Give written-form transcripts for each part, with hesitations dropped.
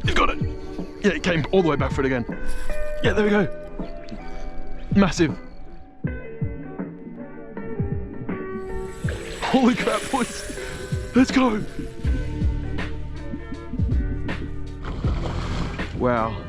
He's got it. Yeah, it came all the way back for it again. Yeah, there we go. Massive. Holy crap, boys. Let's go. Wow.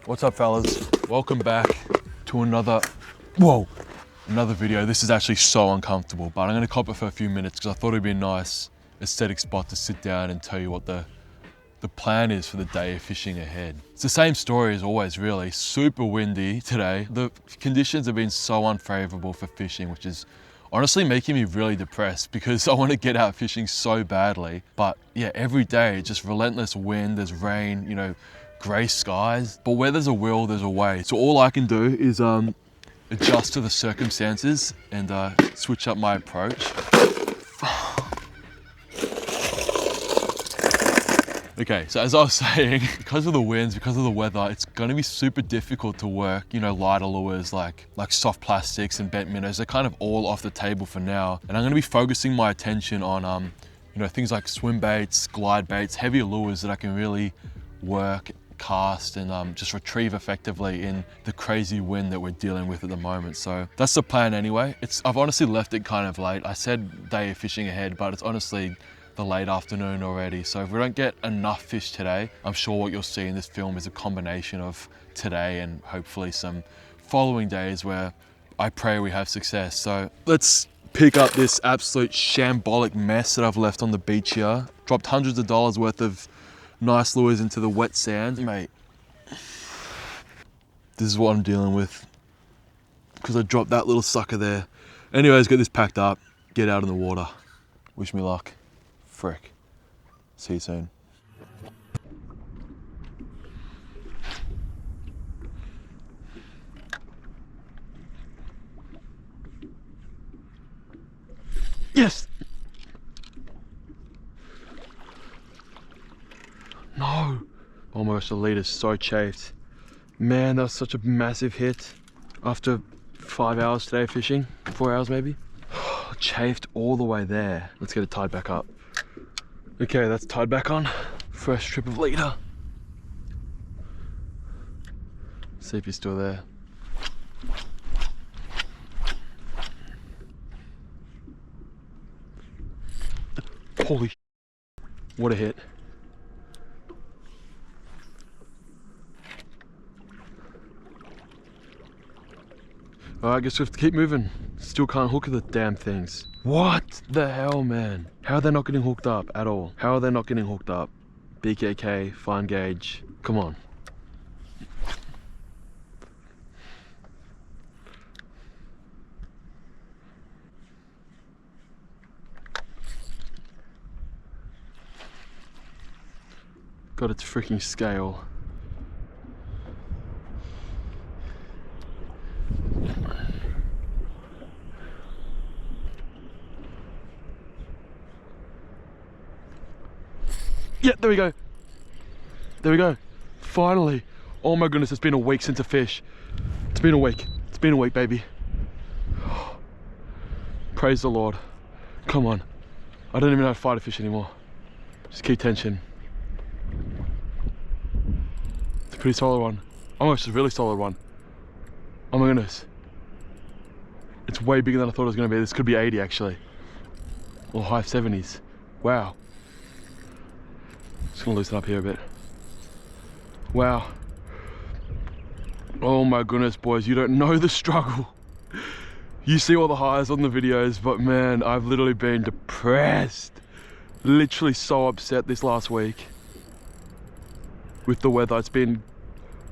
What's up, fellas? Welcome back to another video. This is actually so uncomfortable, but I'm gonna cop it for a few minutes because I thought it'd be a nice aesthetic spot to sit down and tell you what the plan is for the day of fishing ahead. It's the same story as always, really. Super windy today. The conditions have been so unfavorable for fishing, which is honestly making me really depressed because I want to get out fishing so badly. But yeah, every day, just relentless wind, there's rain, you know, grey skies, but where there's a will, there's a way. So all I can do is adjust to the circumstances and switch up my approach. Okay, so as I was saying, because of the winds, because of the weather, it's gonna be super difficult to work, you know, lighter lures like soft plastics and bent minnows. They're kind of all off the table for now. And I'm gonna be focusing my attention on, you know, things like swim baits, glide baits, heavier lures that I can really work, cast and just retrieve effectively in the crazy wind that we're dealing with at the moment. So that's the plan anyway. I've honestly left it kind of late. I said day of fishing ahead, but it's honestly the late afternoon already. So if we don't get enough fish today, I'm sure what you'll see in this film is a combination of today and hopefully some following days where I pray we have success. So let's pick up this absolute shambolic mess that I've left on the beach here. Dropped hundreds of dollars worth of nice lures into the wet sand. Mate, this is what I'm dealing with because I dropped that little sucker there. Anyways, get this packed up, get out in the water. Wish me luck. Frick. See you soon. Yes! No! Oh my gosh, the lead is so chafed. Man, that was such a massive hit after 5 hours today fishing, 4 hours maybe. Chafed all the way there. Let's get it tied back up. Okay, that's tied back on. Fresh strip of leader. See if he's still there. Holy sh**. What a hit. I guess we have to keep moving. Still can't hook the damn things. What the hell, man? How are they not getting hooked up at all? How are they not getting hooked up? BKK, fine gauge, come on. Got its freaking scale. Yeah, there we go. There we go. Finally. Oh my goodness, it's been a week since a fish. It's been a week. It's been a week, baby. Praise the Lord. Come on. I don't even know how to fight a fish anymore. Just keep tension. It's a pretty solid one. Oh my gosh, it's a really solid one. Oh my goodness. It's way bigger than I thought it was going to be. This could be 80 actually. Or high 70s. Wow. Just gonna loosen up here a bit. Wow. Oh my goodness, boys, you don't know the struggle. You see all the highs on the videos, but man, I've literally been depressed. Literally so upset this last week with the weather. It's been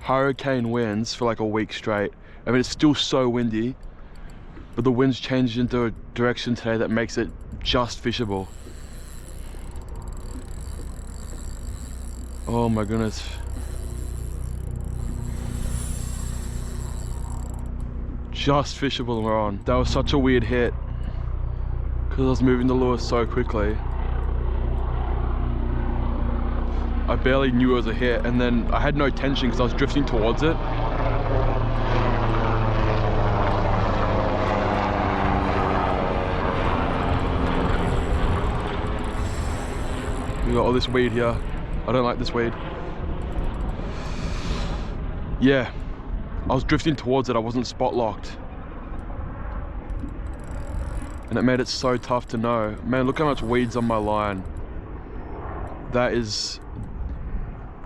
hurricane winds for like a week straight. I mean, it's still so windy, but the wind's changed into a direction today that makes it just fishable. Oh my goodness. just fishable on. That was such a weird hit because I was moving the lure so quickly. I barely knew it was a hit, and then I had no tension because I was drifting towards it. We got all this weed here. I don't like this weed. Yeah, I was drifting towards it. I wasn't spot locked. And it made it so tough to know. Man, look how much weed's on my line. That is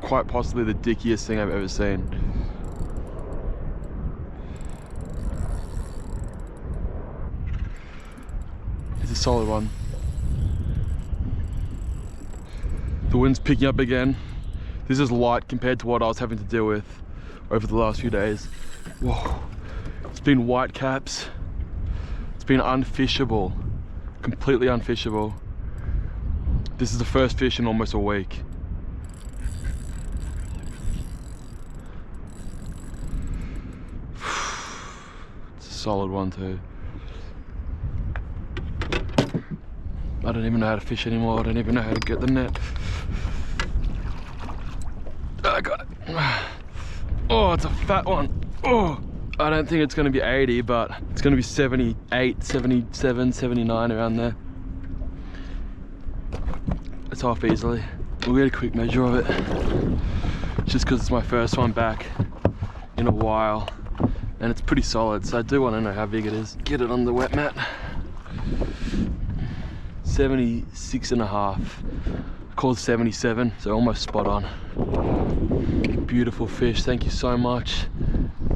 quite possibly the dickiest thing I've ever seen. It's a solid one. The wind's picking up again. This is light compared to what I was having to deal with over the last few days. Whoa. It's been white caps. It's been unfishable. Completely unfishable. This is the first fish in almost a week. It's a solid one too. I don't even know how to fish anymore. I don't even know how to get the net. I got it. Oh, it's a fat one. Oh, I don't think it's going to be 80, but it's going to be 78, 77, 79 around there. It's off easily. We'll get a quick measure of it. Just because it's my first one back in a while. And it's pretty solid, so I do want to know how big it is. Get it on the wet mat. 76 and a half. Called 77, so almost spot on. Beautiful fish, thank you so much.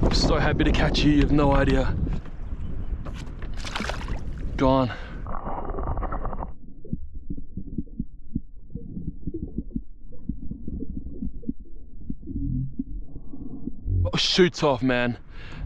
I'm so happy to catch you, you have no idea. Gone. Oh, shoots off, man.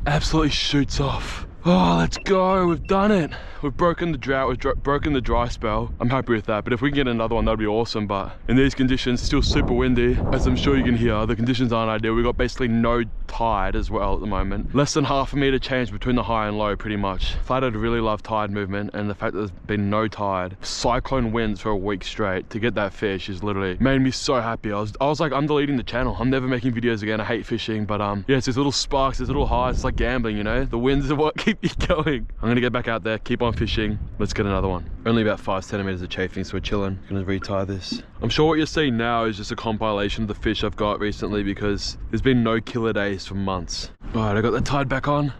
Absolutely shoots off. Oh, let's go, we've done it. We've broken the drought, we've broken the dry spell. I'm happy with that, but if we can get another one, that'd be awesome. But in these conditions, still super windy. As I'm sure you can hear, the conditions aren't ideal. We've got basically no tide as well at the moment. Less than half a meter change between the high and low, pretty much. Flathead really love tide movement, and the fact that there's been no tide, cyclone winds for a week straight, to get that fish is literally made me so happy. I was like, I'm deleting the channel. I'm never making videos again. I hate fishing, but yeah, it's these little sparks, these little highs. It's like gambling, you know? The winds are what keep you going. I'm gonna get back out there, keep on fishing. Let's get another one. Only about 5 centimeters of chafing, so we're chilling. Gonna retie this. I'm sure what you're seeing now is just a compilation of the fish I've got recently, because there's been no killer days for months. All right, I got the tide back on.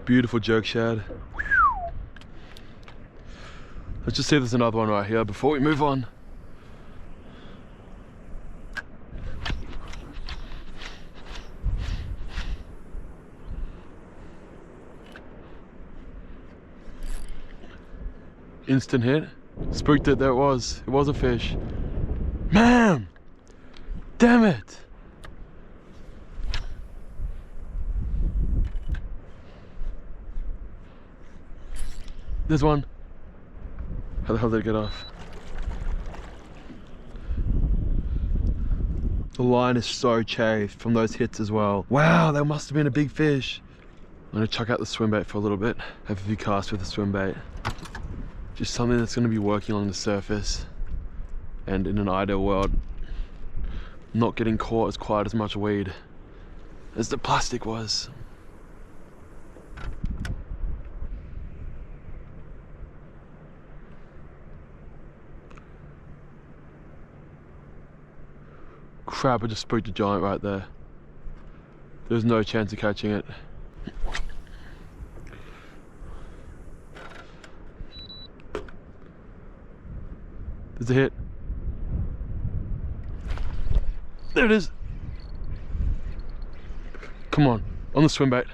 Beautiful jerk shad. Let's just see if there's another one right here before we move on. Instant hit. Spooked it, there it was. It was a fish. Man! Damn it! There's one. How the hell did it get off? The line is so chafed from those hits as well. Wow, that must have been a big fish. I'm gonna chuck out the swim bait for a little bit. Have a few casts with the swim bait. Just something that's going to be working on the surface, and in an ideal world, not getting caught as quite as much weed as the plastic was. Crap, I just spooked a giant right there. There's no chance of catching it. There's a hit. There it is. Come on the swim bait.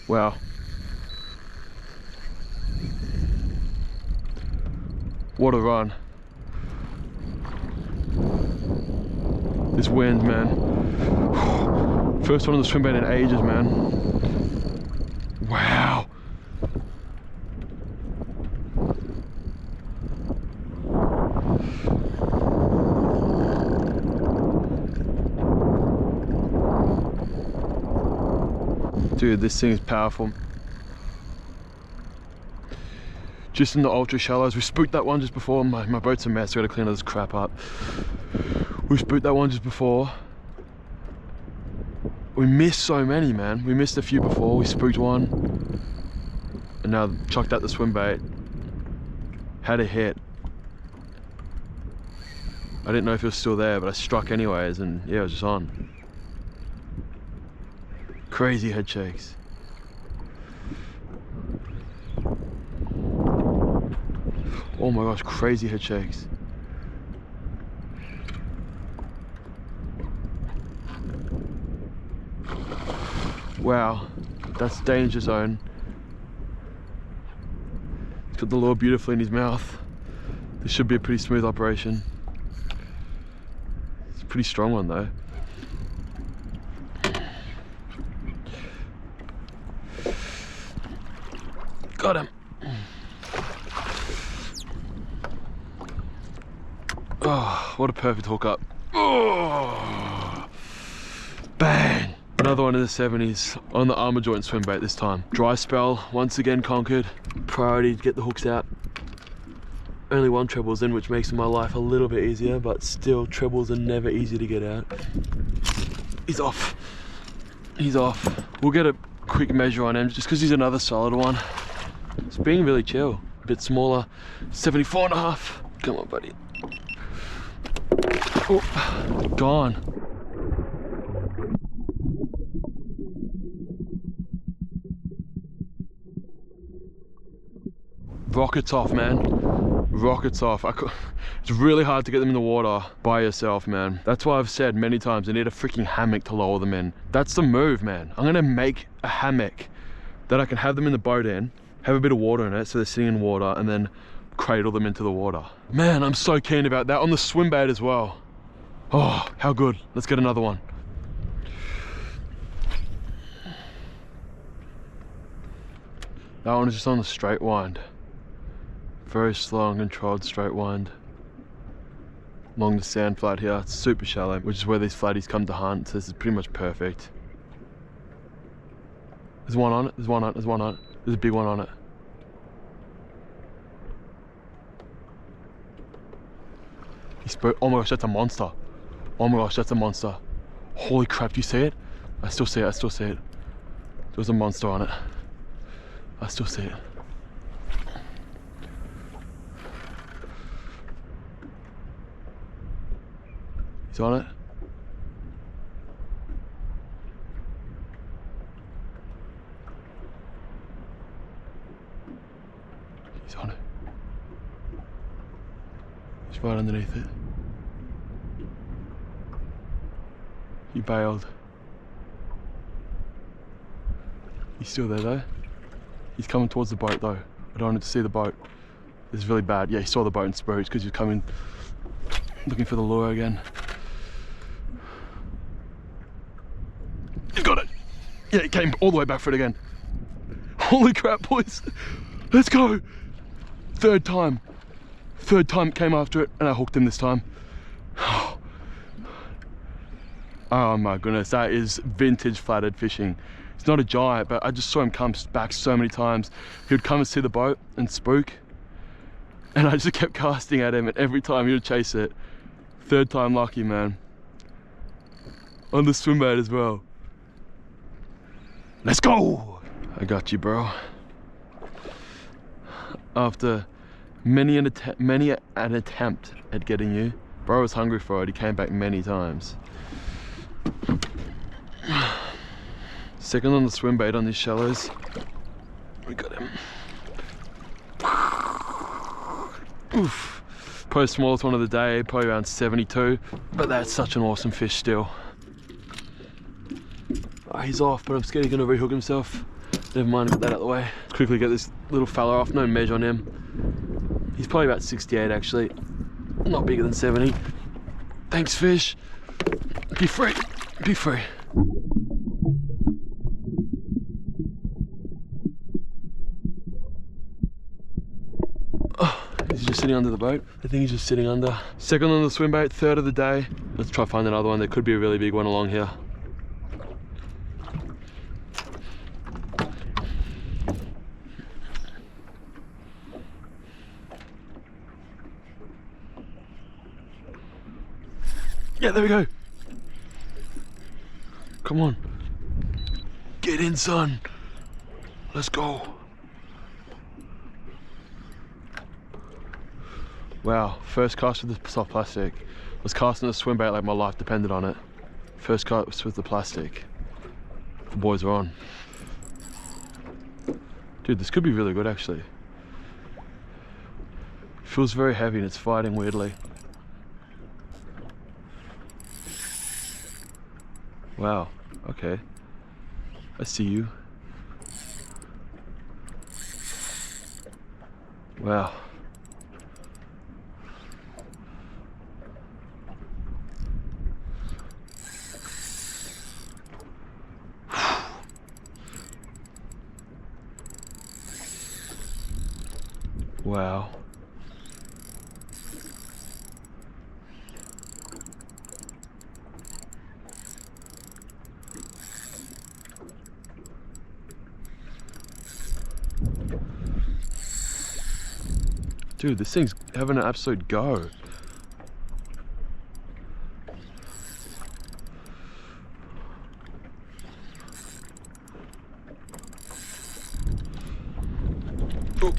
Wow. What a run. This wind, man. First one on the swim bait in ages, man. Wow. Dude, this thing is powerful. Just in the ultra shallows. We spooked that one just before. My boat's a mess, I gotta clean all this crap up. We spooked that one just before. We missed so many, man. We missed a few before. We spooked one. And now chucked out the swim bait. Had a hit. I didn't know if it was still there, but I struck anyways, and yeah, it was just on. Crazy head shakes. Oh my gosh, crazy head shakes. Wow, that's danger zone. He's got the lure beautifully in his mouth. This should be a pretty smooth operation. It's a pretty strong one though. Got him. Oh, what a perfect hookup. Oh, bang. Another one in the 70s on the Arma Joint swim bait this time. Dry spell, once again conquered. Priority to get the hooks out. Only one treble's in, which makes my life a little bit easier, but still, trebles are never easy to get out. He's off. He's off. We'll get a quick measure on him just because he's another solid one. It's being really chill. A bit smaller. 74.5. Come on, buddy. Oh, gone. Rockets off, man. Rockets off. It's really hard to get them in the water by yourself, man. That's why I've said many times I need a freaking hammock to lower them in. That's the move, man. I'm gonna make a hammock that I can have them in the boat in, have a bit of water in it so they're sitting in water, and then cradle them into the water. Man, I'm so keen about that. On the swim bait as well. Oh, how good. Let's get another one. That one is just on the straight wind. Very slow and controlled straight wind. Along the sand flat here. It's super shallow, which is where these flatties come to hunt, so this is pretty much perfect. There's one on it, there's one on it, there's one on it. There's a big one on it. He spoke. Oh my gosh, that's a monster. Oh my gosh, that's a monster. Holy crap, do you see it? I still see it, I still see it. There's a monster on it. I still see it. He's on it. He's on it. He's right underneath it. He bailed. He's still there though. He's coming towards the boat though. I don't want him to see the boat. This is really bad. Yeah, he saw the boat and spooked because he was coming, looking for the lure again. He's got it. Yeah, he came all the way back for it again. Holy crap, boys. Let's go. Third time came after it and I hooked him this time. Oh my goodness, that is vintage flathead fishing. He's not a giant, but I just saw him come back so many times. He would come and see the boat and spook, and I just kept casting at him, and every time he would chase it. Third time lucky, man. On the swim bait as well. Let's go! I got you, bro. After many an attempt at getting you, bro was hungry for it. He came back many times. Second on the swim bait on these shallows. We got him. Oof. Probably the smallest one of the day, probably around 72. But that's such an awesome fish still. Oh, he's off, but I'm scared he's gonna rehook himself. Never mind, get that out of the way. Let's quickly get this little fella off, no measure on him. He's probably about 68 actually. Not bigger than 70. Thanks, fish. Be free, be free. Oh, he's just sitting under the boat. I think he's just sitting under. Second on the swim bait, third of the day. Let's try find another one. There could be a really big one along here. Yeah, there we go. Come on. Get in, son. Let's go. Wow, first cast with the soft plastic. I was casting a swim bait like my life depended on it. First cast with the plastic. The boys are on. Dude, this could be really good actually. Feels very heavy and it's fighting weirdly. Wow, okay. I see you. Wow. Wow. Dude, this thing's having an absolute go. Oh.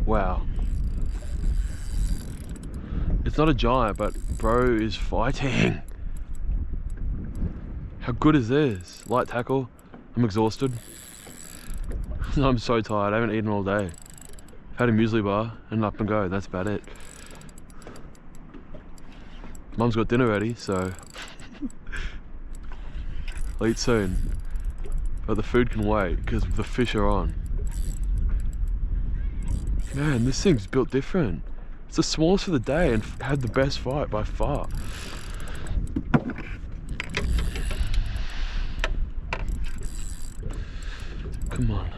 Wow. It's not a giant, but bro is fighting. How good is this? Light tackle. I'm exhausted. I'm so tired. I haven't eaten all day. I've had a muesli bar and up and go. That's about it. Mum's got dinner ready, so I'll eat soon. But the food can wait because the fish are on. Man, this thing's built different. It's the smallest for the day and had the best fight by far. Come on.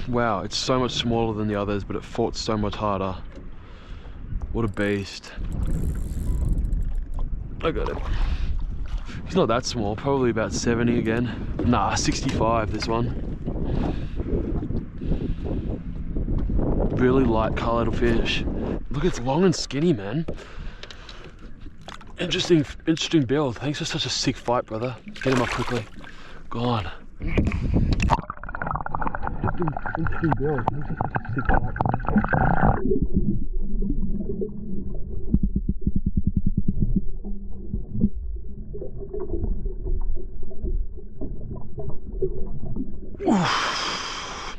Wow, it's so much smaller than the others, but it fought so much harder. What a beast. I got it. He's not that small, probably about 70 again. Nah, 65 this one. Really light coloured fish. Look, it's long and skinny, man. Interesting build. Thanks for such a sick fight, brother. Get him up quickly. Go on. Interesting build. Thanks for such a sick fight.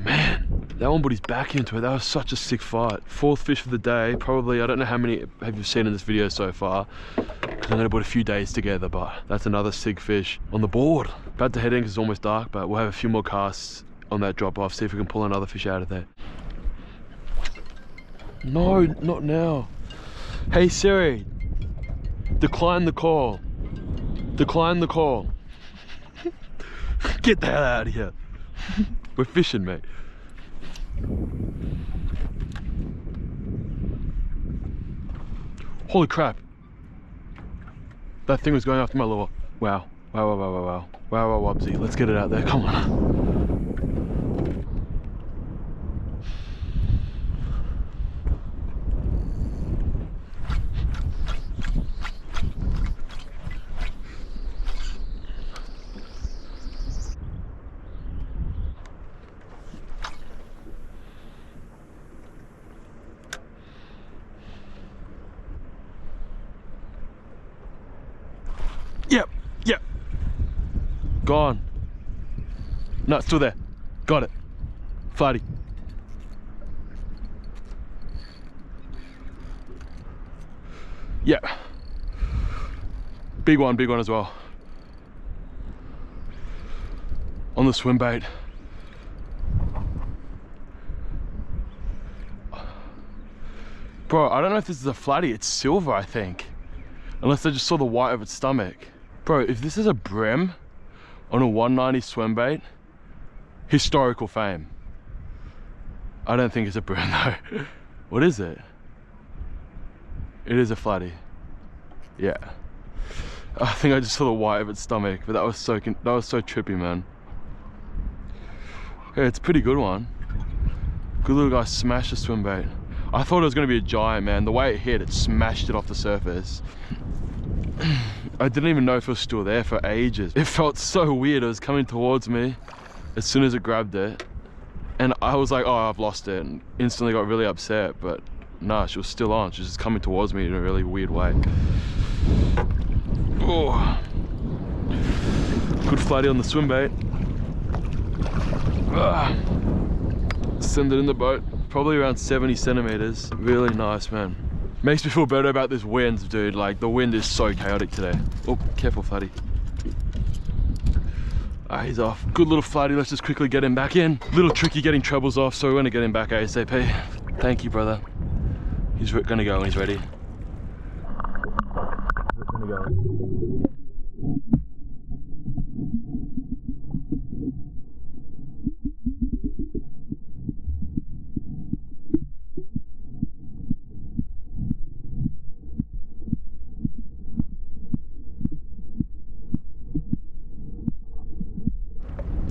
Man, that one put his back into it. That was such a sick fight. Fourth fish of the day. Probably, I don't know how many have you seen in this video so far, because I'm gonna put a few days together, but that's another sick fish on the board. About to head in because it's almost dark, but we'll have a few more casts on that drop off, see if we can pull another fish out of there. No, not now. Hey Siri, decline the call. Decline the call. Get the hell out of here. We're fishing, mate. Holy crap. That thing was going after my lure. Wow. Wow, wow, wow, wow, wow. Wow, wow, wubsy. Let's get it out there. Come on. Yep, yep. Gone. No, it's still there. Got it. Flatty. Yeah. Big one as well. On the swim bait. Bro, I don't know if this is a flatty, it's silver, I think. Unless I just saw the white of its stomach. Bro, if this is a brim on a 190 swim bait, historical fame. I don't think it's a brim though. What is it? It is a flatty. Yeah. I think I just saw the white of its stomach, but that was so trippy, man. Yeah, it's a pretty good one. Good little guy smashed the swim bait. I thought it was going to be a giant, man. The way it hit, it smashed it off the surface. I didn't even know if it was still there for ages. It felt so weird. It was coming towards me as soon as it grabbed it. And I was like, oh, I've lost it. And instantly got really upset. But nah, she was still on. She was just coming towards me in a really weird way. Oh. Good flatty on the swim bait. Send it in the boat. Probably around 70 centimeters. Really nice, man. Makes me feel better about this wind, dude. Like, the wind is so chaotic today. Oh, careful, flatty. He's off. Good little flatty. Let's just quickly get him back in. Little tricky getting trebles off, so we're gonna get him back ASAP. Thank you, brother. He's gonna go when he's ready. Gonna go.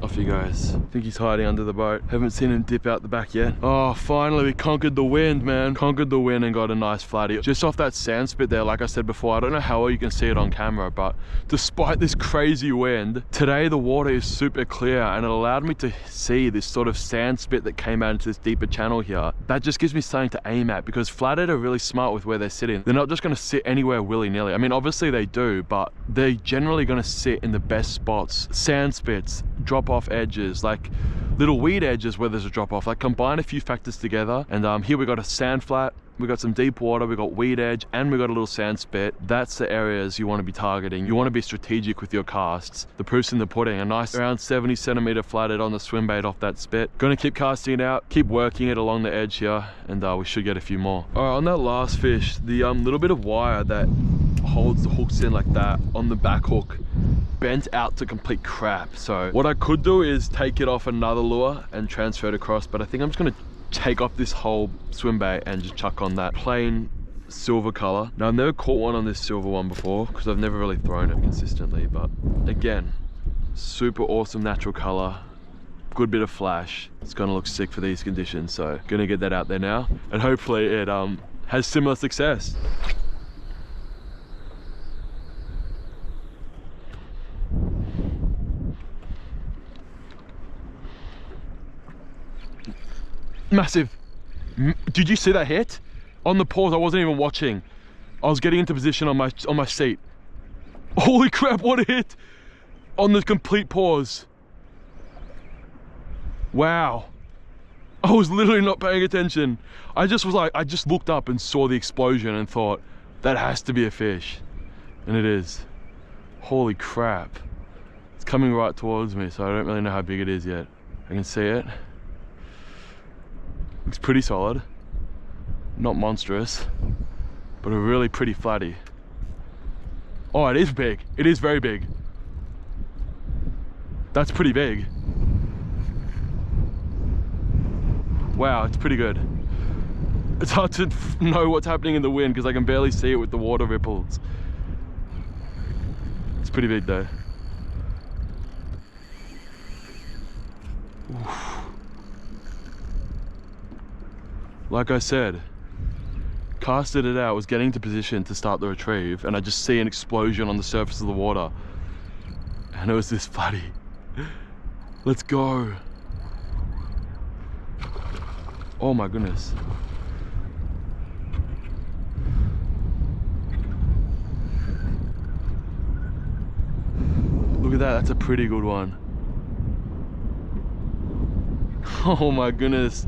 Off you guys. I think he's hiding under the boat. Haven't seen him dip out the back yet. Oh, finally we conquered the wind, man. Conquered the wind and got a nice flatty. Just off that sand spit there, like I said before, I don't know how well you can see it on camera, but despite this crazy wind, today the water is super clear and it allowed me to see this sort of sand spit that came out into this deeper channel here. That just gives me something to aim at, because flathead are really smart with where they're sitting. They're not just gonna sit anywhere willy-nilly. I mean, obviously they do, but they're generally gonna sit in the best spots. Sand spits, drop off edges, like little weed edges where there's a drop off. Like, combine a few factors together, and here we got a sand flat, we got some deep water, we got weed edge, and we got a little sand spit. That's the areas you want to be targeting. You want to be strategic with your casts. The proof's in the pudding. A nice around 70 centimeter flathead on the swim bait off that spit. Gonna keep casting it out, keep working it along the edge here, and we should get a few more. All right, on that last fish, the little bit of wire that holds the hooks in like that on the back hook bent out to complete crap. So what I could do is take it off another lure and transfer it across, but I think I'm just gonna take off this whole swim bait and just chuck on that plain silver color. Now, I've never caught one on this silver one before because I've never really thrown it consistently, but again, super awesome natural color, good bit of flash. It's gonna look sick for these conditions, so gonna get that out there now and hopefully it has similar success. Massive. Did you see that hit? On the pause, I wasn't even watching. I was getting into position on my seat. Holy crap, what a hit! On the complete pause. Wow. I was literally not paying attention. I just looked up and saw the explosion and thought, that has to be a fish. And it is. Holy crap. It's coming right towards me, so I don't really know how big it is yet. I can see it. Looks pretty solid, not monstrous, but a really pretty flatty. Oh, it is big. It is very big. That's pretty big. Wow, it's pretty good. It's hard to know what's happening in the wind because I can barely see it with the water ripples. It's pretty big though. Oof. Like I said, casted it out, was getting into position to start the retrieve, and I just see an explosion on the surface of the water. And it was this flatty. Let's go. Oh my goodness. Look at that, that's a pretty good one. Oh my goodness.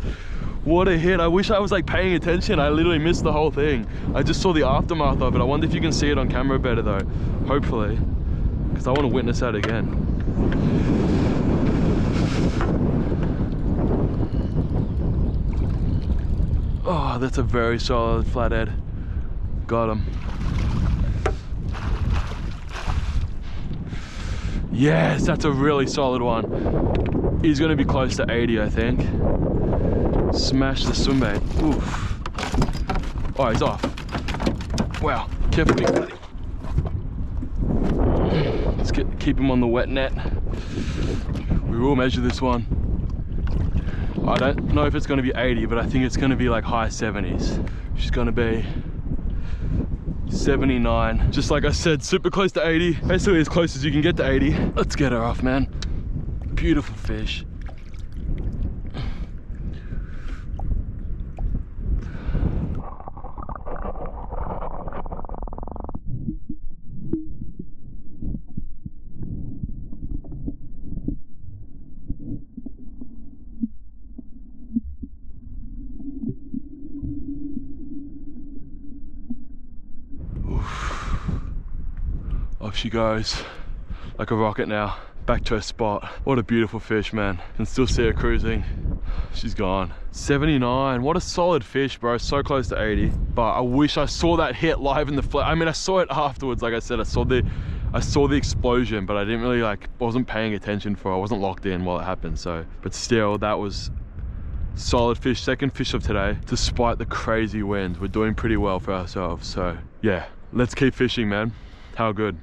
What a hit. I wish I was like paying attention. I literally missed the whole thing. I just saw the aftermath of it. I wonder if you can see it on camera better though. Hopefully. Because I want to witness that again. Oh, that's a very solid flathead. Got him. Yes, that's a really solid one. He's gonna be close to 80, I think. Smash the swim bait. Oof. Oh, he's off. Wow, careful, big buddy. Let's keep him on the wet net. We will measure this one. I don't know if it's gonna be 80, but I think it's gonna be like high 70s. She's gonna be 79. Just like I said, super close to 80. Basically as close as you can get to 80. Let's get her off, man. Beautiful fish. Off she goes like a rocket now, back to her spot. What a beautiful fish, man. Can still see her cruising. She's gone. 79, what a solid fish, bro. So close to 80, but I wish I saw that hit live in the flat. I mean, I saw it afterwards. Like I said, I saw the explosion, but I didn't really wasn't paying attention for it. I wasn't locked in while it happened. So, but still, that was solid fish. Second fish of today, despite the crazy wind. We're doing pretty well for ourselves. So yeah, let's keep fishing, man. How good.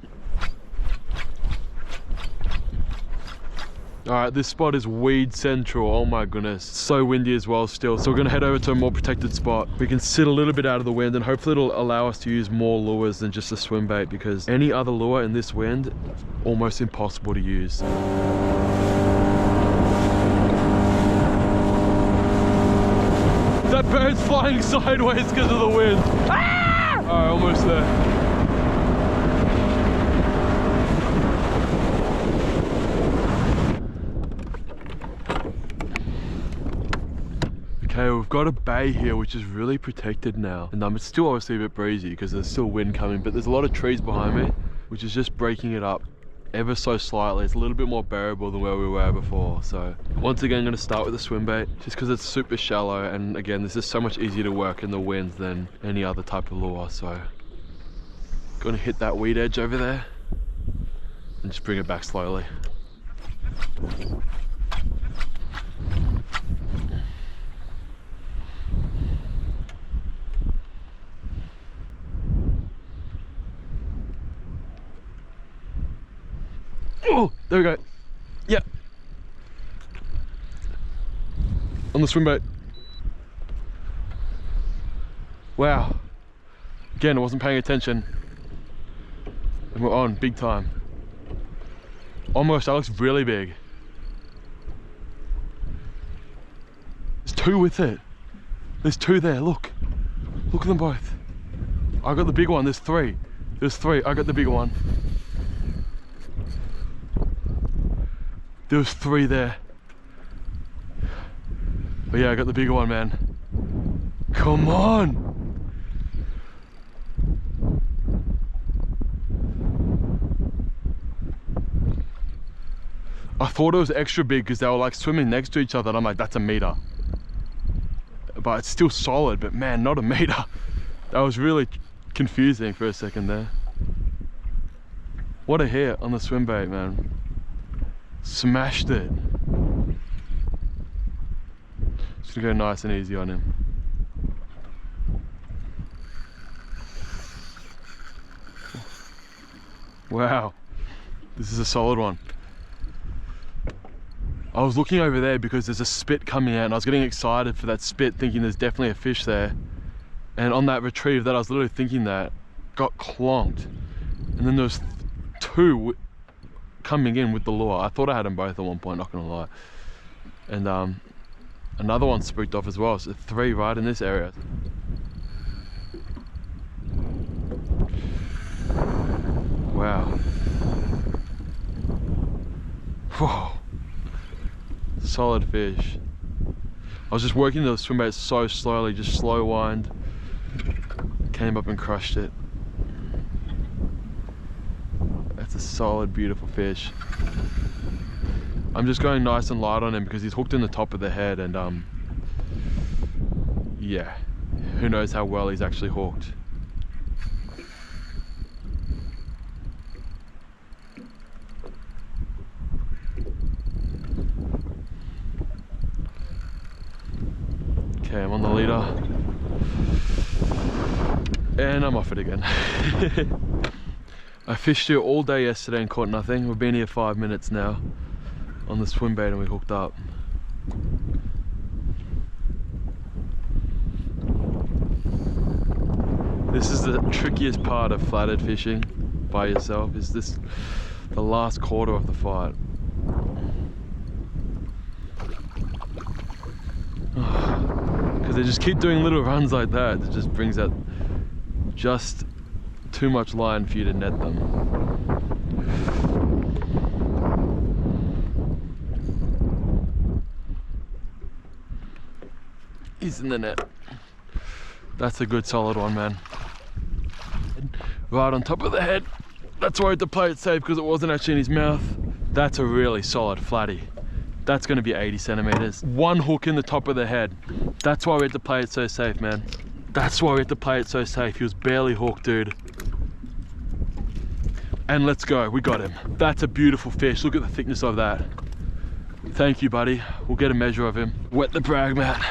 All right, this spot is weed central. Oh my goodness, so windy as well still. So we're gonna head over to a more protected spot. We can sit a little bit out of the wind and hopefully it'll allow us to use more lures than just a swim bait, because any other lure in this wind, almost impossible to use. That bird's flying sideways because of the wind. Ah! All right, almost there. Okay, we've got a bay here which is really protected now, and it's still obviously a bit breezy because there's still wind coming, but there's a lot of trees behind me which is just breaking it up ever so slightly. It's a little bit more bearable than where we were before. So once again, I'm going to start with a swim bait just because it's super shallow, and again, this is so much easier to work in the wind than any other type of lure. So going to hit that weed edge over there and just bring it back slowly. Oh, there we go. Yeah. On the swim bait. Wow. Again, I wasn't paying attention. And we're on big time. Almost, that looks really big. There's two with it. There's two there, look. Look at them both. I got the big one, there's three. There's three, I got the bigger one. There was three there. But yeah, I got the bigger one, man. Come on! I thought it was extra big because they were like swimming next to each other, and I'm like, that's a meter. But it's still solid, but man, not a meter. That was really confusing for a second there. What a hit on the swim bait, man. Smashed it. Just gonna go nice and easy on him. Wow, this is a solid one. I was looking over there because there's a spit coming out and I was getting excited for that spit, thinking there's definitely a fish there. And on that retrieve that I was literally thinking that, got clonked. And then there was two coming in with the lure. I thought I had them both at one point, not gonna lie. And another one spooked off as well, so three right in this area. Wow. Whoa. Solid fish. I was just working the swim bait so slowly, just slow wind. Came up and crushed it. That's a solid, beautiful fish. I'm just going nice and light on him because he's hooked in the top of the head, and yeah, who knows how well he's actually hooked. Okay, I'm on the leader. And I'm off it again. I fished here all day yesterday and caught nothing. We've been here 5 minutes now on the swim bait and we hooked up. This is the trickiest part of flathead fishing by yourself, is this the last quarter of the fight. Because they just keep doing little runs like that. It just brings out just too much line for you to net them. He's in the net. That's a good solid one, man. Right on top of the head. That's why I had to play it safe, because it wasn't actually in his mouth. That's a really solid flatty. That's going to be 80 centimeters. One hook in the top of the head. That's why we had to play it so safe, man. That's why we had to play it so safe. He was barely hooked, dude. And let's go, we got him. That's a beautiful fish. Look at the thickness of that. Thank you, buddy. We'll get a measure of him. Wet the brag mat.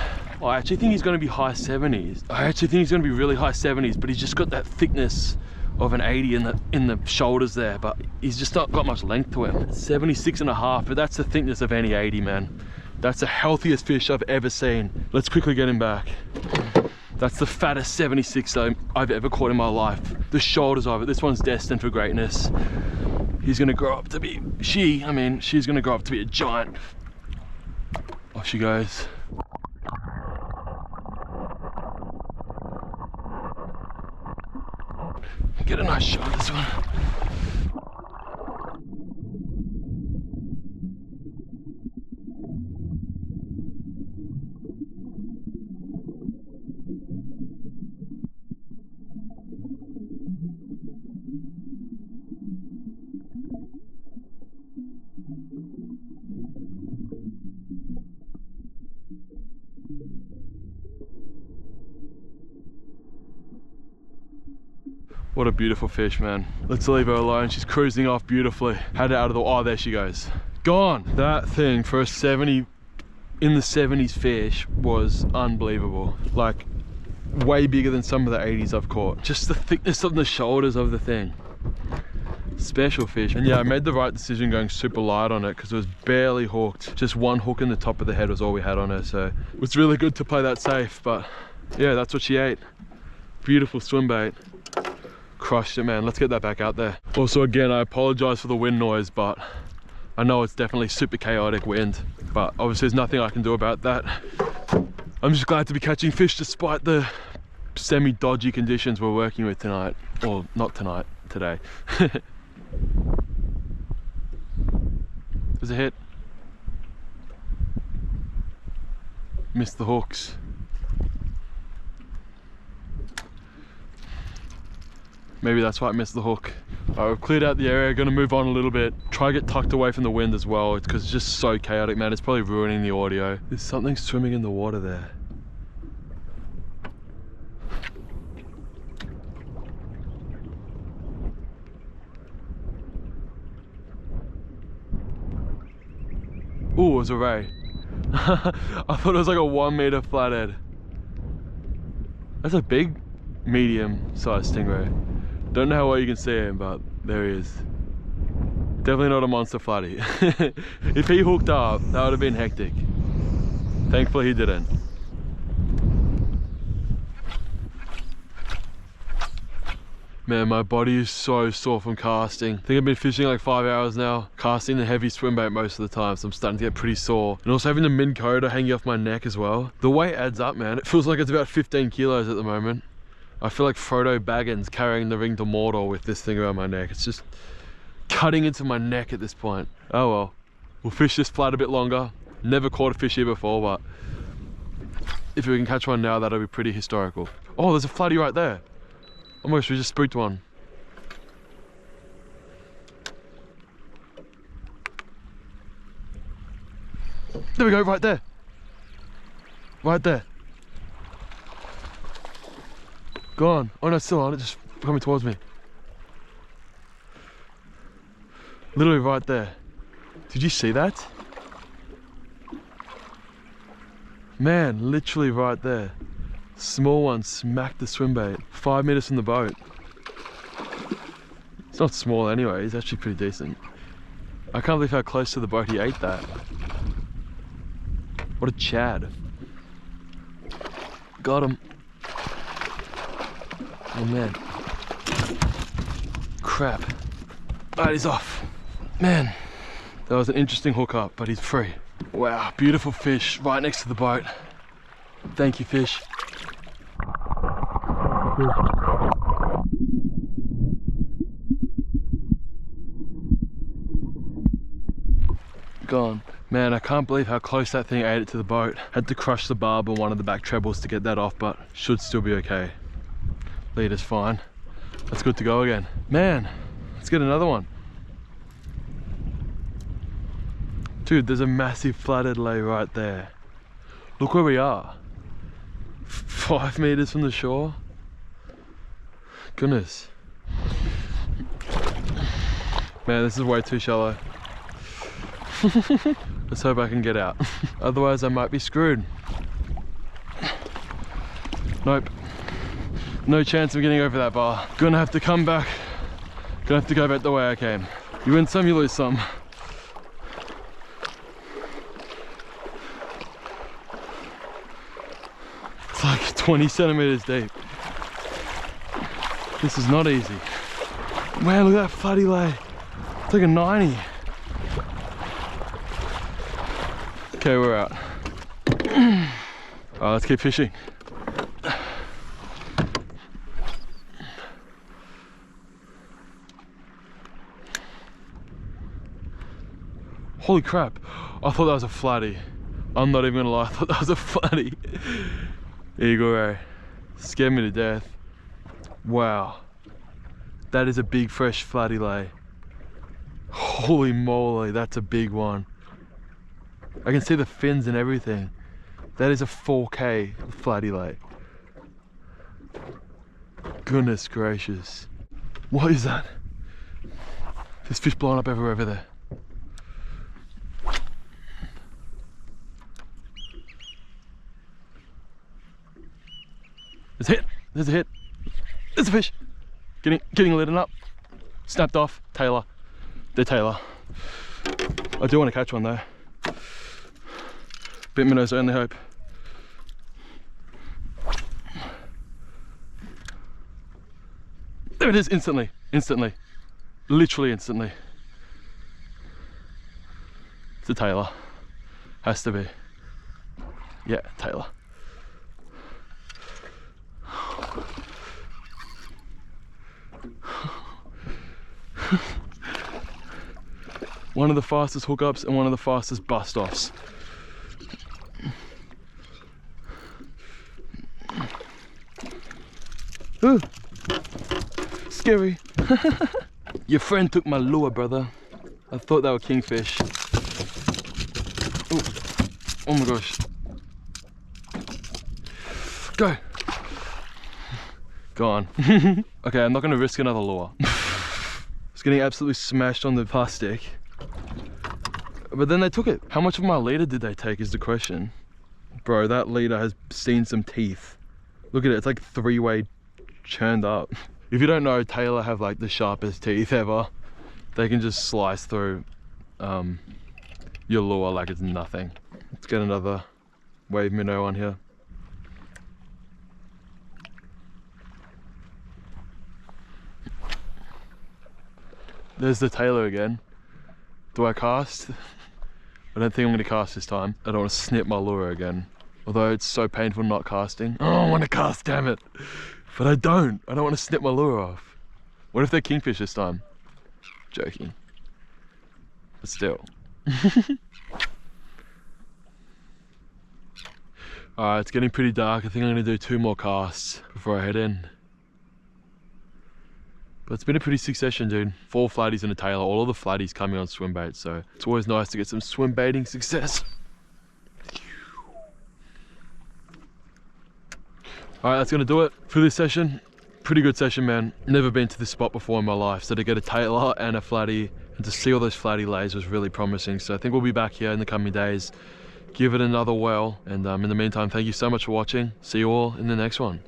I actually think he's going to be high 70s. I actually think he's going to be really high 70s, but he's just got that thickness of an 80 in the shoulders there, but he's just not got much length to him. 76 and a half, but that's the thickness of any 80, man. That's the healthiest fish I've ever seen. Let's quickly get him back. That's the fattest 76 I've ever caught in my life. The shoulders of it, this one's destined for greatness. He's gonna grow up to be, she's gonna grow up to be a giant. Off she goes. Get a nice shot of this one. What a beautiful fish, man. Let's leave her alone. She's cruising off beautifully. Had it out of the, oh, there she goes. Gone. That thing for a 70, in the 70s fish was unbelievable. Like, way bigger than some of the 80s I've caught. Just the thickness of the shoulders of the thing. Special fish. And yeah, I made the right decision going super light on it because it was barely hooked. Just one hook in the top of the head was all we had on her. So it was really good to play that safe, but yeah, that's what she ate. Beautiful swim bait. Crushed it, man. Let's get that back out there. Also, again, I apologize for the wind noise, but I know it's definitely super chaotic wind, but obviously there's nothing I can do about that. I'm just glad to be catching fish despite the semi-dodgy conditions we're working with tonight. Or not tonight, today. There's a hit. Missed the hooks. Maybe that's why I missed the hook. Alright, we've cleared out the area, gonna move on a little bit. Try to get tucked away from the wind as well, because it's just so chaotic, man. It's probably ruining the audio. There's something swimming in the water there. Ooh, it was a ray. I thought it was like a 1 meter flathead. That's a big, medium-sized stingray. Don't know how well you can see him, but there he is. Definitely not a monster flatty. If he hooked up, that would have been hectic. Thankfully he didn't. Man, my body is so sore from casting. I think I've been fishing like 5 hours now, casting the heavy swim bait most of the time, so I'm starting to get pretty sore. And also having the Minn Kota hanging off my neck as well. The weight adds up, man. It feels like it's about 15 kilos at the moment. I feel like Frodo Baggins carrying the ring to Mordor with this thing around my neck. It's just cutting into my neck at this point. Oh well, we'll fish this flat a bit longer. Never caught a fish here before, but if we can catch one now, that'll be pretty historical. Oh, there's a flatty right there. Almost, we just spooked one. There we go, right there. Right there. Gone. Oh no, it's still on it, just coming towards me. Literally right there. Did you see that? Man, literally right there. Small one smacked the swim bait. 5 meters from the boat. It's not small anyway, he's actually pretty decent. I can't believe how close to the boat he ate that. What a Chad. Got him. Oh man. Crap. Alright, he's off. Man, that was an interesting hookup, but he's free. Wow, beautiful fish right next to the boat. Thank you, fish. Gone. Man, I can't believe how close that thing ate it to the boat. Had to crush the barb on one of the back trebles to get that off, but should still be okay. Leader's fine. That's good to go again. Man, let's get another one. Dude, there's a massive flathead lay right there. Look where we are. 5 meters from the shore. Goodness. Man, this is way too shallow. Let's hope I can get out. Otherwise I might be screwed. Nope. No chance of getting over that bar. Gonna have to come back. Gonna have to go back the way I came. You win some, you lose some. It's like 20 centimeters deep. This is not easy. Man, look at that flatty lay. It's like a 90. Okay, we're out. Alright, let's keep fishing. Holy crap, I thought that was a flatty. I'm not even gonna lie, I thought that was a flatty. Eagle ray. Scared me to death. Wow. That is a big fresh flatty lay. Holy moly, that's a big one. I can see the fins and everything. That is a 4K flatty lay. Goodness gracious. What is that? There's fish blowing up everywhere over there. There's a hit. There's a hit. There's a fish. Getting lit up. Snapped off. Tailor. They're Tailor. I do want to catch one though. Bit minnows, only hope. There it is, instantly. Literally instantly. It's a Tailor. Has to be. Yeah, Tailor. One of the fastest hookups and one of the fastest bust offs. Ooh, scary. Your friend took my lure, brother. I thought they were kingfish. Ooh. Oh my gosh. Go. Gone. Okay, I'm not gonna risk another lure. It's getting absolutely smashed on the plastic. But then they took it. How much of my leader did they take is the question. Bro, that leader has seen some teeth. Look at it, it's like 3-way churned up. If you don't know, Tailor have like the sharpest teeth ever. They can just slice through your lure like it's nothing. Let's get another wave minnow on here. There's the Tailor again. Do I cast? I don't think I'm gonna cast this time. I don't want to snip my lure again. Although it's so painful not casting. Oh, I want to cast, damn it. But I don't want to snip my lure off. What if they're kingfish this time? Joking. But still. Alright, it's getting pretty dark. I think I'm gonna do 2 more casts before I head in. But it's been a pretty sick session, dude. 4 flatties and a Tailor. All of the flatties coming on swim bait, so it's always nice to get some swim baiting success. Alright, that's gonna do it for this session. pretty good session, man. Never been to this spot before in my life, so to get a tailor and a flatty and to see all those flatty lays was really promising. So I think we'll be back here in the coming days, give it another whirl, and in the meantime, thank you so much for watching. See you all in the next one.